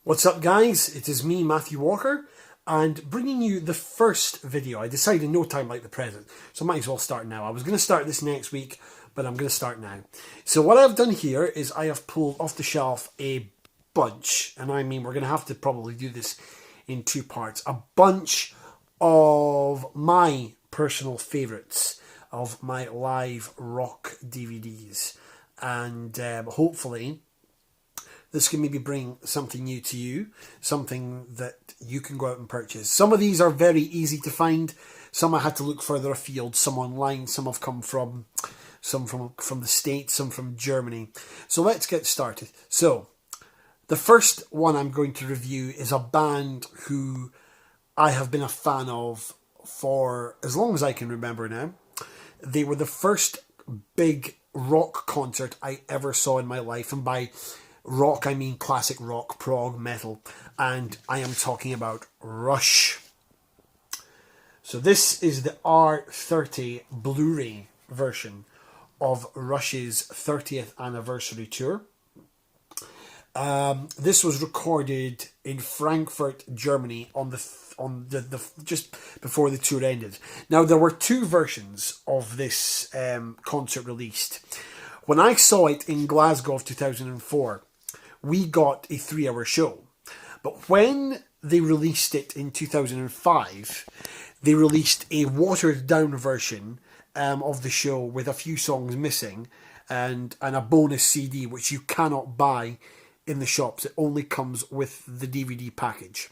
What's up, guys? It is me, Matthew Walker, and bringing you the first video. I decided no time like the present, so I might as well start now. I was going to start this next week, but I'm going to start now. So what I've done here is I have pulled off the shelf a bunch, and I mean we're going to have to probably do this in two parts, a bunch of my personal favourites of my live rock DVDs, and hopefully this can maybe bring something new to you, something that you can go out and purchase. Some of these are very easy to find. Some I had to look further afield, some online, some have come from the States, some from Germany. So let's get started. So the first one I'm going to review is a band who I have been a fan of for as long as I can remember now. They were the first big rock concert I ever saw in my life, and by rock, I mean classic rock, prog, metal, and I am talking about Rush. So this is the R30 Blu-ray version of Rush's 30th anniversary tour. This was recorded in Frankfurt, Germany, on the just before the tour ended. Now there were two versions of this concert released. When I saw it in Glasgow of 2004. We got a 3-hour show. But when they released it in 2005, they released a watered down version of the show with a few songs missing and a bonus CD which you cannot buy in the shops. It only comes with the DVD package.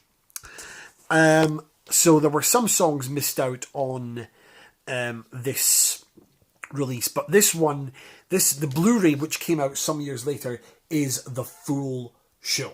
So there were some songs missed out on this release, but this one, the Blu-ray which came out some years later, is the full show.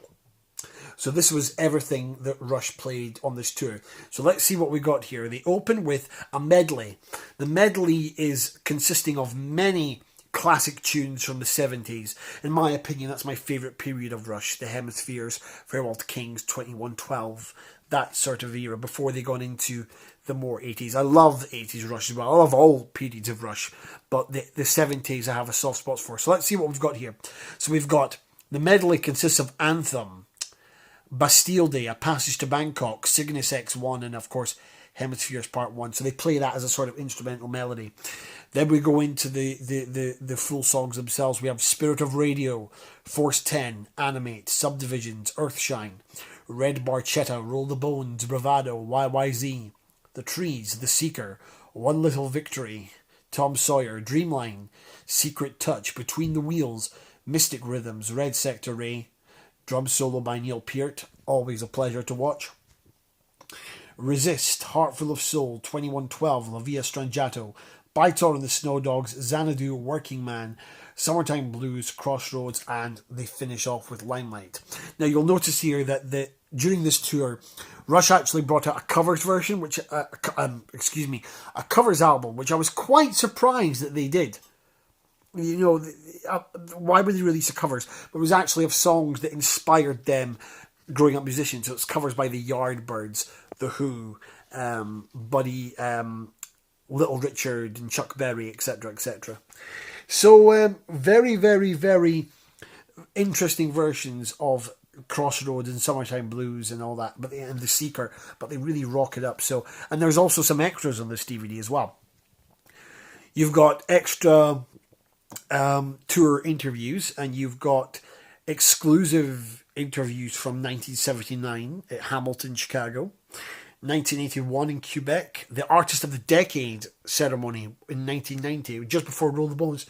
So this was everything that Rush played on this tour. So let's see what we got here. They open with a medley. The medley is consisting of many classic tunes from the 70s. In my opinion, that's my favourite period of Rush. The Hemispheres, Farewell to Kings, 2112, that sort of era, before they got into the more 80s. I love the 80s Rush as well. I love all periods of Rush, but the 70s I have a soft spot for. So let's see what we've got here. So we've got, the medley consists of Anthem, Bastille Day, A Passage to Bangkok, Cygnus X1, and of course Hemispheres Part 1. So they play that as a sort of instrumental melody. Then we go into the full songs themselves. We have Spirit of Radio, Force 10, Animate, Subdivisions, Earthshine, Red Barchetta, Roll the Bones, Bravado, YYZ, The Trees, The Seeker, One Little Victory, Tom Sawyer, Dreamline, Secret Touch, Between the Wheels, Mystic Rhythms, Red Sector Ray, drum solo by Neil Peart, always a pleasure to watch. Resist, Heartful of Soul, 2112, La Via Strangiato, Bytor and the Snow Dogs, Xanadu, Working Man, Summertime Blues, Crossroads, and they finish off with Limelight. Now you'll notice here that during this tour, Rush actually brought out a covers version, which a covers album, which I was quite surprised that they did. You know, why would they release a covers? But it was actually of songs that inspired them growing up musicians. So it's covers by the Yardbirds, The Who, Buddy, Little Richard, and Chuck Berry, etc., etc. So very, very, very interesting versions of Crossroads and Summertime Blues and all that, and The Seeker, but they really rock it up. So, and there's also some extras on this DVD as well. You've got extra tour interviews, and you've got exclusive interviews from 1979 at Hamilton, Chicago, 1981 in Quebec, the Artist of the Decade ceremony in 1990, just before Roll the Bones,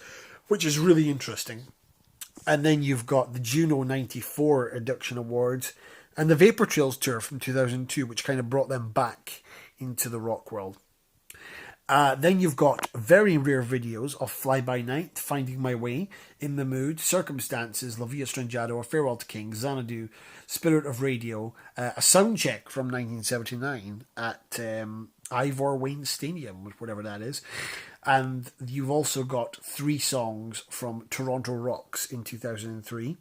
which is really interesting. And then you've got the Juno 94 Induction Awards and the Vapor Trails tour from 2002, which kind of brought them back into the rock world. Then you've got very rare videos of Fly By Night, Finding My Way, In the Mood, Circumstances, La Via Strangiato, A Farewell to Kings, Xanadu, Spirit of Radio, a sound check from 1979 at Ivor Wayne Stadium, whatever that is. And you've also got 3 songs from Toronto Rocks in 2003,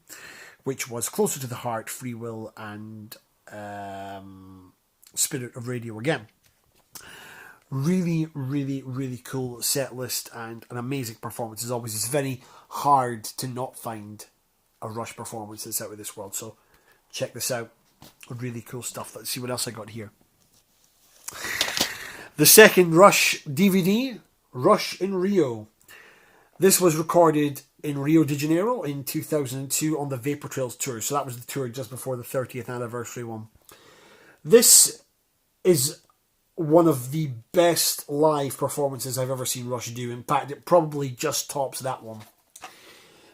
which was Closer to the Heart, Free Will, and Spirit of Radio again. Really, really, really cool set list and an amazing performance as always. It's very hard to not find a Rush performance that's out of this world. So check this out. Really cool stuff. Let's see what else I got here. The second Rush DVD, Rush in Rio. This was recorded in Rio de Janeiro in 2002 on the Vapor Trails tour. So that was the tour just before the 30th anniversary one. This is one of the best live performances I've ever seen Rush do. In fact, it probably just tops that one.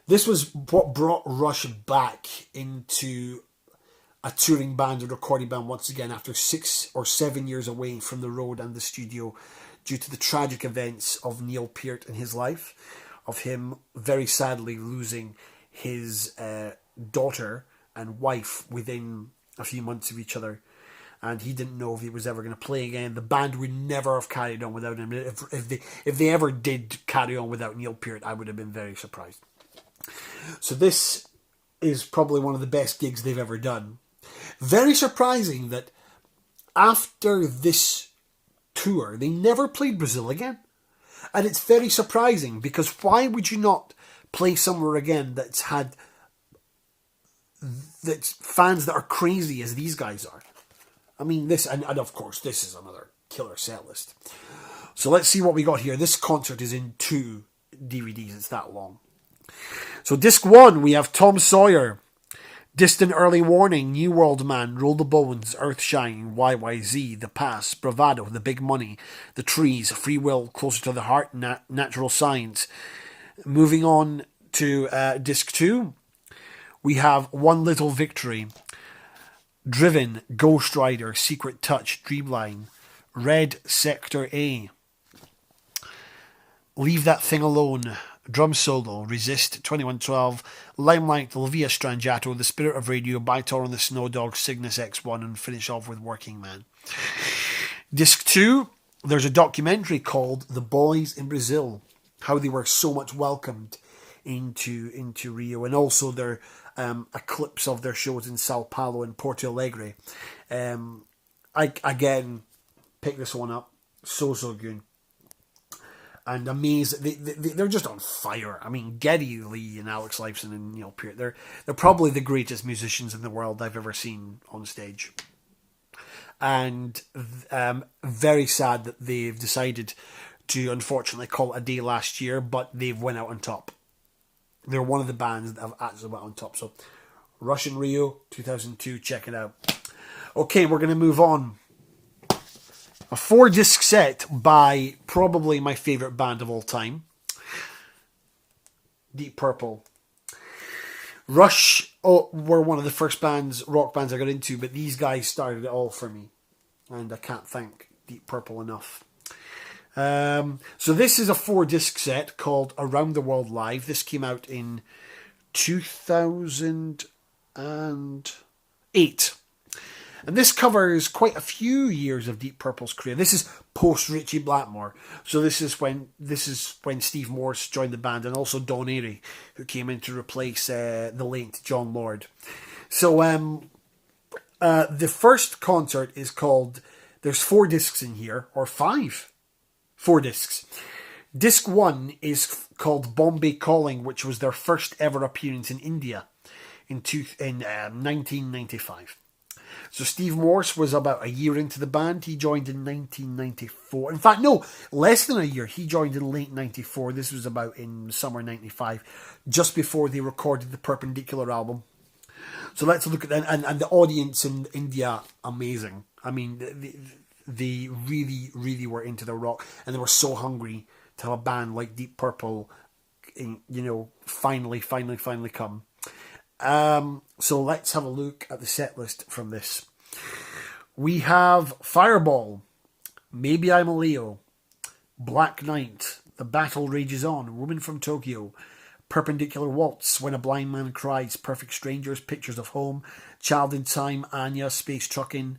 This was what brought Rush back into a touring band and recording band once again after 6 or 7 years away from the road and the studio due to the tragic events of Neil Peart in his life, of him very sadly losing his daughter and wife within a few months of each other. And he didn't know if he was ever going to play again. The band would never have carried on without him. If they ever did carry on without Neil Peart, I would have been very surprised. So this is probably one of the best gigs they've ever done. Very surprising that after this tour, they never played Brazil again. And it's very surprising because why would you not play somewhere again that's fans that are crazy as these guys are? I mean, this, and of course, this is another killer set list. So let's see what we got here. This concert is in 2 DVDs. It's that long. So disc 1, we have Tom Sawyer, Distant Early Warning, New World Man, Roll the Bones, Earthshine, YYZ, The Pass, Bravado, The Big Money, The Trees, Free Will, Closer to the Heart, Natural Science. Moving on to disc 2, we have One Little Victory, Driven, Ghost Rider, Secret Touch, Dreamline, Red Sector A, Leave That Thing Alone, Drum Solo, Resist, 2112, Limelight, La Via Strangiato, The Spirit of Radio, Bytor and the Snow Dogs, Cygnus X1, and finish off with Working Man. Disc 2, there's a documentary called The Boys in Brazil, how they were so much welcomed into Rio, and also their clips of their shows in Sao Paulo and Porto Alegre. I again picked this one up, so good, and amazed. They're just on fire. I mean, Geddy Lee and Alex Lifeson and Neil Peart, they're probably the greatest musicians in the world I've ever seen on stage. And very sad that they've decided to unfortunately call it a day last year, but they've went out on top. They're one of the bands that have actually went on top. So, Rush in Rio, 2002, check it out. Okay, we're going to move on. A 4-disc set by probably my favourite band of all time, Deep Purple. Rush were one of the first rock bands I got into, but these guys started it all for me. And I can't thank Deep Purple enough. So this is a 4-disc set called Around the World Live. This came out in 2008. And this covers quite a few years of Deep Purple's career. This is post Ritchie Blackmore. So this is when Steve Morse joined the band, and also Don Airey, who came in to replace the late John Lord. So the first concert is called, there's 4 discs in here, or 5. 4 discs. Disc 1 is called Bombay Calling, which was their first ever appearance in India in 1995. So Steve Morse was about a year into the band. He joined in 1994. In fact, no, less than a year. He joined in late 94. This was about in summer 95, just before they recorded the Perpendicular album. So let's look at that. And the audience in India, amazing. I mean, they really, really were into their rock, and they were so hungry to have a band like Deep Purple, finally come. So let's have a look at the set list from this. We have Fireball, Maybe I'm a Leo, Black Knight, The Battle Rages On, Woman from Tokyo, Perpendicular Waltz, When a Blind Man Cries, Perfect Strangers, Pictures of Home, Child in Time, Anya, Space Truckin',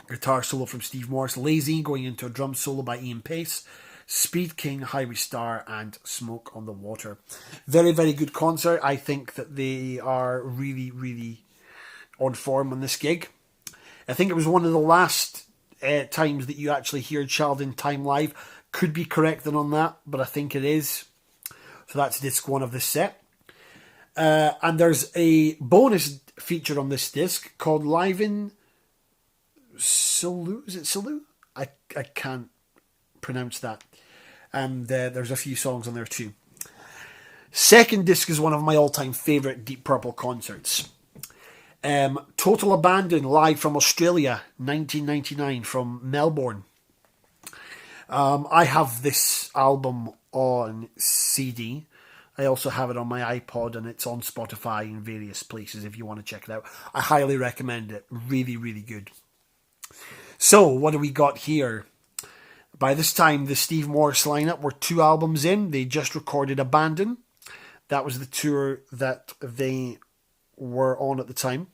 guitar solo from Steve Morse, Lazy, going into a drum solo by Ian Pace, Speed King, Highway Star, and Smoke on the Water. Very, very good concert. I think that they are really, really on form on this gig. I think it was one of the last times that you actually hear Child in Time live. Could be corrected on that, but I think it is. So that's disc 1 of this set. And there's a bonus feature on this disc called Live in Sulu. Is it Sulu? I can't pronounce that. And there's a few songs on there too. Second disc is one of my all-time favourite Deep Purple concerts. Total Abandon live from Australia, 1999, from Melbourne. I have this album on CD. I also have it on my iPod, and it's on Spotify and various places if you want to check it out. I highly recommend it. Really, really good. So, what do we got here? By this time, the Steve Morse lineup were 2 albums in. They just recorded Abandon. That was the tour that they were on at the time.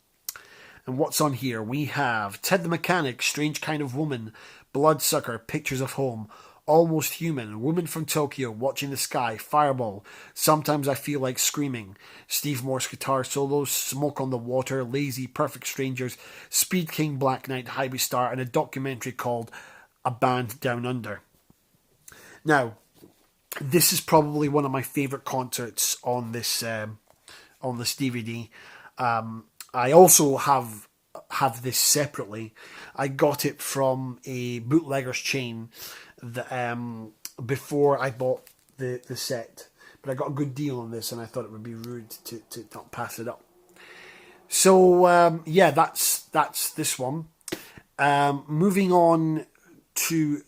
And what's on here? We have Ted the Mechanic, Strange Kind of Woman, Bloodsucker, Pictures of Home, Almost Human, Woman from Tokyo, Watching the Sky, Fireball, Sometimes I Feel Like Screaming, Steve Morse guitar solos, Smoke on the Water, Lazy, Perfect Strangers, Speed King, Black Knight, Highway Star, and a documentary called A Band Down Under. Now, this is probably one of my favourite concerts on this DVD. I also have this separately. I got it from a bootlegger's chain that, before I bought the set, but I got a good deal on this, and I thought it would be rude to not pass it up. So yeah, that's this one. Moving on to